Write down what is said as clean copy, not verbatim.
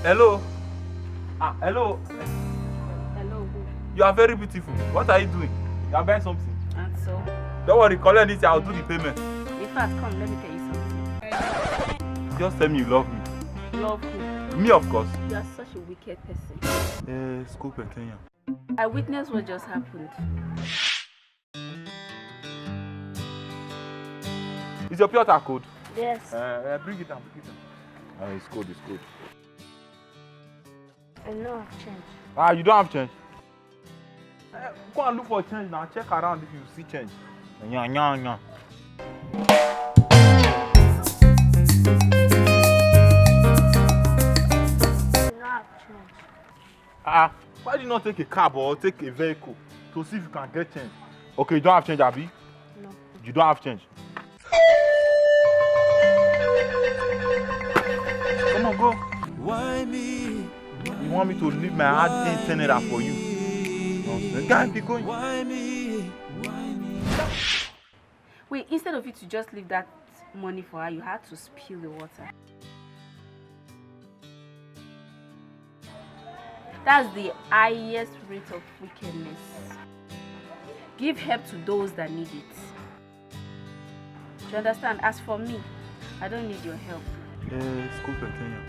Hello. Hello. Hello. You are very beautiful. What are you doing? You are buying something. And so? Don't worry, collect this. I'll do the payment. In fact, come, let me tell you something. Just tell me you love me. Love who? Me, of course. You are such a wicked person. Scoop and Kenya. I witnessed what just happened. Is your Piotr code? Yes. Bring it down, it's code, it's code. I know I've changed. You don't have change? Go and look for change now. Check around if you see change. Nya. I know I've changed. Why do you not take a cab or take a vehicle to see if you can get change? Okay, you don't have change, Abi? No. You don't have change. Come on, go. Why me? You want me to leave my hard internet app for you? Nonsense. Can't be going. Why me? Wait, instead of you to just leave that money for her, you had to spill the water. That's the highest rate of wickedness. Give help to those that need it. Do you understand? As for me, I don't need your help. Scoop and Kenya.